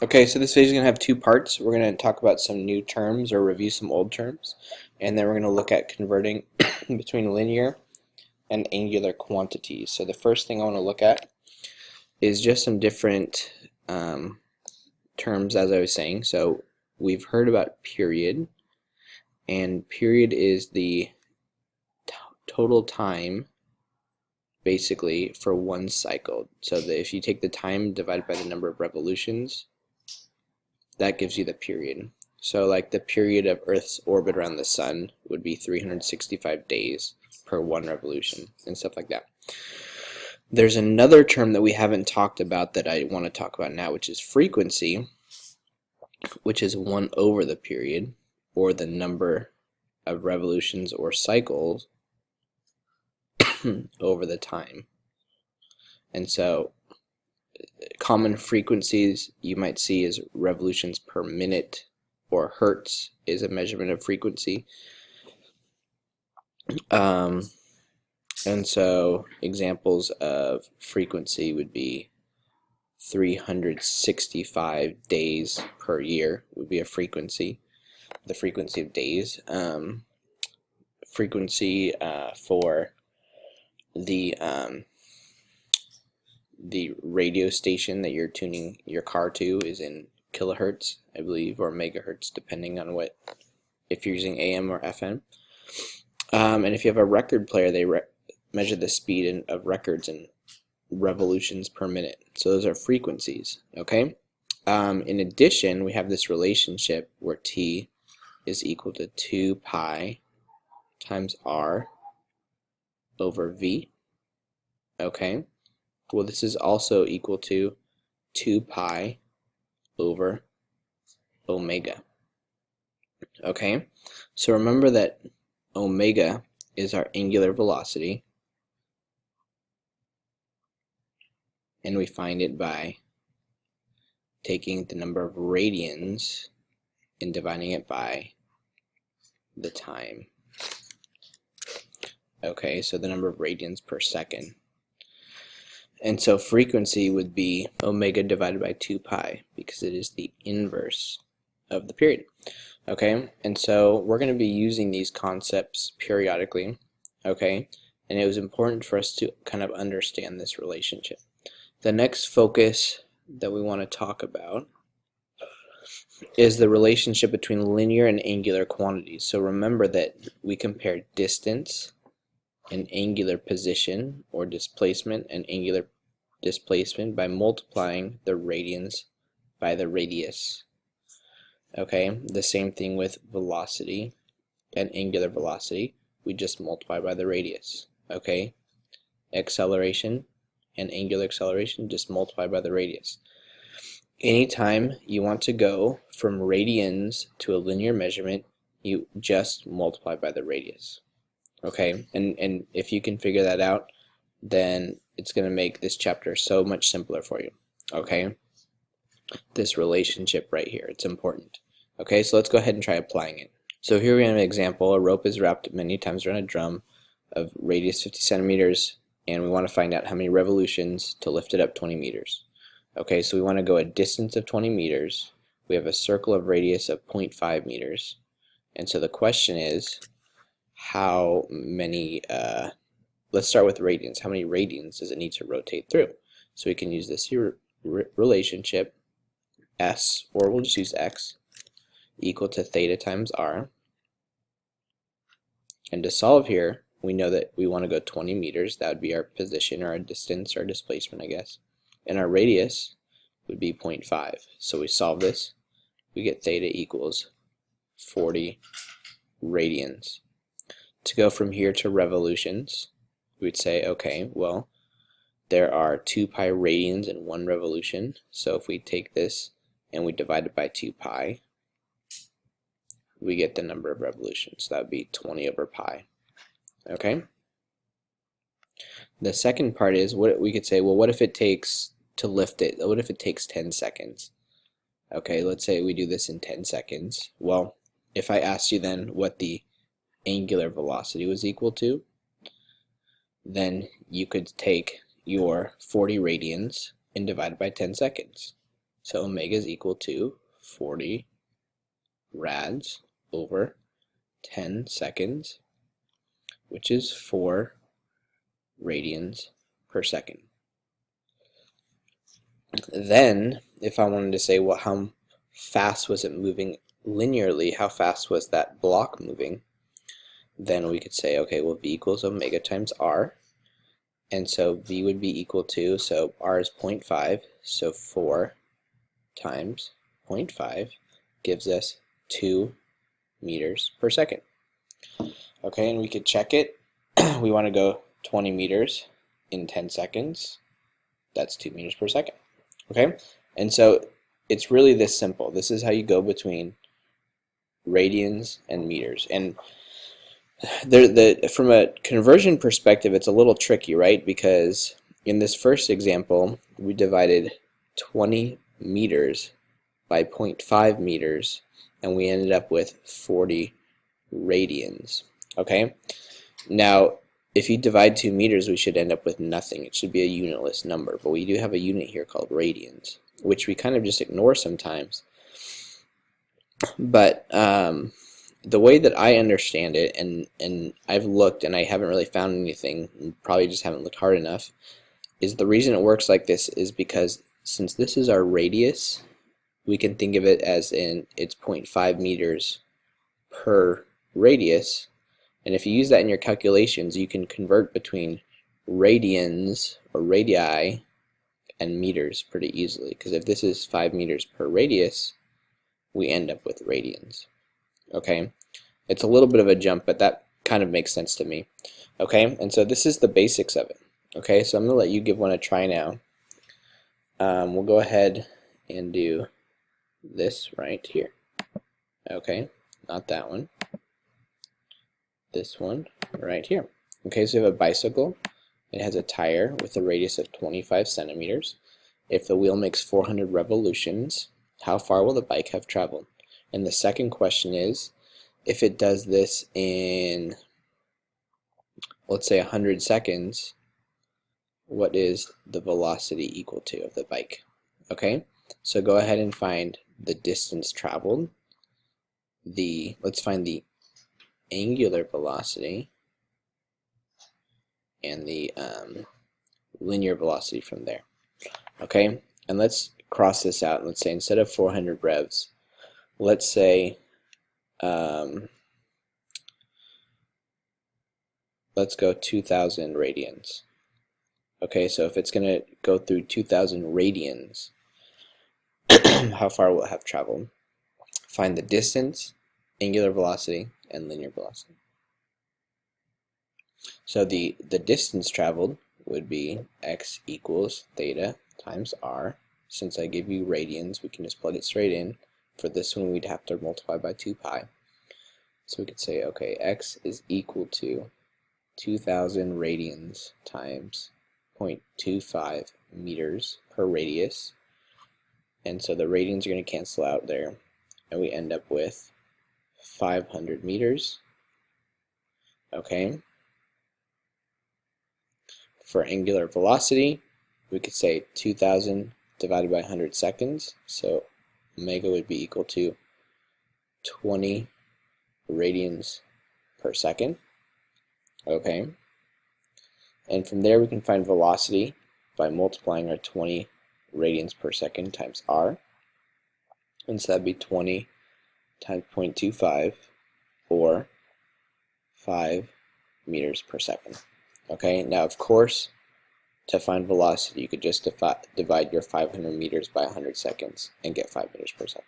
Okay, so this video is going to have two parts. We're going to talk about some new terms or review some old terms, and then we're going to look at converting between linear and angular quantities. So the first thing I want to look at is just some different terms, as I was saying. So we've heard about period, and period is the total time basically for one cycle. So that if you take the time divided by the number of revolutions, that gives you the period. So like the period of Earth's orbit around the sun would be 365 days per one revolution and stuff like that. There's another term that we haven't talked about that I want to talk about now, which is frequency, which is 1 over the period, or the number of revolutions or cycles over the time. And so common frequencies you might see is revolutions per minute, or hertz is a measurement of frequency. And so examples of frequency would be 365 days per year would be a frequency, the frequency of days. Frequency for the radio station that you're tuning your car to is in kilohertz, I believe, or megahertz, depending on if you're using AM or FM. And if you have a record player, they measure the speed of records in revolutions per minute. So those are frequencies, okay? In addition, we have this relationship where T is equal to 2 pi times R over V, okay? Well, this is also equal to 2 pi over omega. Okay, so remember that omega is our angular velocity, and we find it by taking the number of radians and dividing it by the time. Okay, so the number of radians per second. And so frequency would be omega divided by 2 pi, because it is the inverse of the period. Okay, and so we're going to be using these concepts periodically, okay, and it was important for us to kind of understand this relationship. The next focus that we want to talk about is the relationship between linear and angular quantities. So remember that we compare distance and angular position, or displacement and angular displacement, by multiplying the radians by the radius. Okay, the same thing with velocity and angular velocity. We just multiply by the radius. Okay, acceleration and angular acceleration, just multiply by the radius. Anytime you want to go from radians to a linear measurement, you just multiply by the radius. Okay, and if you can figure that out, then it's going to make this chapter so much simpler for you. Okay, this relationship right here, it's important. Okay, so let's go ahead and try applying it. So here we have an example. A rope is wrapped many times around a drum of radius 50 centimeters, and we want to find out how many revolutions to lift it up 20 meters. Okay, so we want to go a distance of 20 meters. We have a circle of radius of 0.5 meters. And so the question is, how many, let's start with radians. How many radians does it need to rotate through? So we can use this here relationship, S, or we'll just use X, equal to theta times R. And to solve here, we know that we want to go 20 meters. That would be our position, or our distance, or displacement, I guess. And our radius would be 0.5. So we solve this. We get theta equals 40 radians. To go from here to revolutions, we'd say, okay, well, there are 2 pi radians in one revolution. So if we take this and we divide it by 2 pi, we get the number of revolutions. That would be 20 over pi. Okay? The second part is, what we could say, well, what if it takes to lift it? What if it takes 10 seconds? Okay, let's say we do this in 10 seconds. Well, if I asked you then what the angular velocity was equal to, then you could take your 40 radians and divide by 10 seconds. So omega is equal to 40 rads over 10 seconds, which is 4 radians per second. Then, if I wanted to say, well, how fast was it moving linearly, how fast was that block moving, then we could say, okay, well, V equals omega times R. And so V would be equal to, so R is 0.5, so 4 times 0.5 gives us 2 meters per second. Okay, and we could check it. We want to go 20 meters in 10 seconds. That's 2 meters per second. Okay, and so it's really this simple. This is how you go between radians and meters. And from a conversion perspective, it's a little tricky, right? Because in this first example, we divided 20 meters by 0.5 meters, and we ended up with 40 radians. Okay, now if you divide 2 meters, we should end up with nothing. It should be a unitless number, but we do have a unit here called radians, which we kind of just ignore sometimes. But the way that I understand it, and I've looked and I haven't really found anything, and probably just haven't looked hard enough, is the reason it works like this is because since this is our radius, we can think of it as in it's 0.5 meters per radius. And if you use that in your calculations, you can convert between radians or radii and meters pretty easily. Because if this is 5 meters per radius, we end up with radians. Okay, it's a little bit of a jump, but that kind of makes sense to me. Okay, and so this is the basics of it. Okay, so I'm going to let you give one a try now. We'll go ahead and do this right here. Okay, not that one. This one right here. Okay, so we have a bicycle. It has a tire with a radius of 25 centimeters. If the wheel makes 400 revolutions, how far will the bike have traveled? And the second question is, if it does this in, let's say, 100 seconds, what is the velocity equal to of the bike? Okay, so go ahead and find the distance traveled. Let's find the angular velocity and the linear velocity from there. Okay, and let's cross this out and let's say instead of 400 revs, let's say let's go 2,000 radians. Okay, so if it's going to go through 2,000 radians, how far will it have traveled? Find the distance, angular velocity, and linear velocity. So the distance traveled would be x equals theta times r. Since I give you radians, we can just plug it straight in. For this one, we'd have to multiply by 2 pi. So we could say, okay, x is equal to 2,000 radians times 0.25 meters per radius. And so the radians are going to cancel out there, and we end up with 500 meters. Okay. For angular velocity, we could say 2,000 divided by 100 seconds. So omega would be equal to 20 radians per second. Okay. And from there we can find velocity by multiplying our 20 radians per second times r. And so that'd be 20 times 0.25 or 5 meters per second. Okay, now of course, to find velocity, you could just divide your 500 meters by 100 seconds and get 5 meters per second.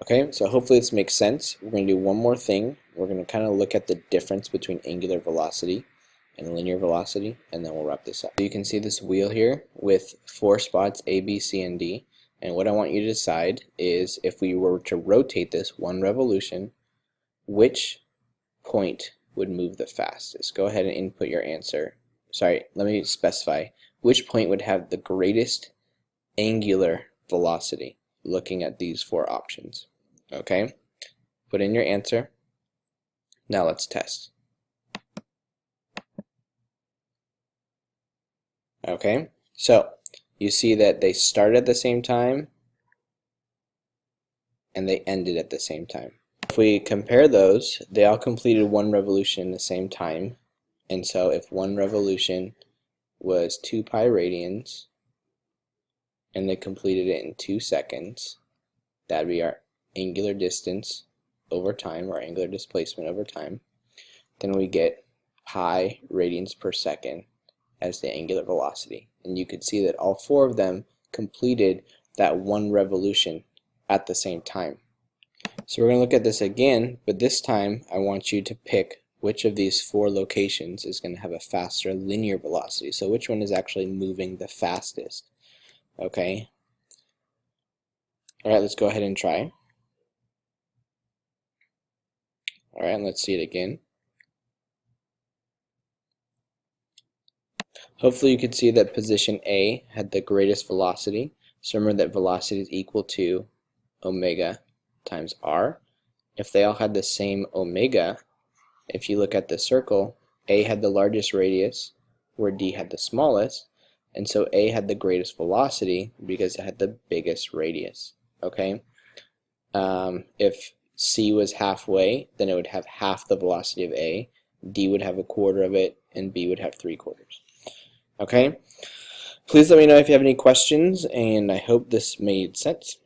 Okay, so hopefully this makes sense. We're going to do one more thing. We're going to kind of look at the difference between angular velocity and linear velocity, and then we'll wrap this up. So you can see this wheel here with 4 spots A, B, C, and D. And what I want you to decide is if we were to rotate this 1 revolution, which point would move the fastest? Go ahead and input your answer. Sorry, let me specify. Which point would have the greatest angular velocity? Looking at these 4 options. Okay? Put in your answer. Now let's test. Okay? So, you see that they start at the same time and they ended at the same time. If we compare those, they all completed one revolution at the same time, and so if one revolution was 2 pi radians and they completed it in 2 seconds, that would be our angular distance over time, or angular displacement over time. Then we get pi radians per second as the angular velocity. And you could see that all 4 of them completed that one revolution at the same time. So we're going to look at this again, but this time I want you to pick which of these 4 locations is going to have a faster linear velocity. So which one is actually moving the fastest? Okay. Alright, let's go ahead and try. Alright, let's see it again. Hopefully you could see that position A had the greatest velocity. So remember that velocity is equal to omega times r. If they all had the same omega, if you look at the circle, A had the largest radius, where D had the smallest, and so A had the greatest velocity because it had the biggest radius. Okay. If C was halfway, then it would have half the velocity of A, D would have a quarter of it, and B would have 3/4. Okay. Please let me know if you have any questions, and I hope this made sense.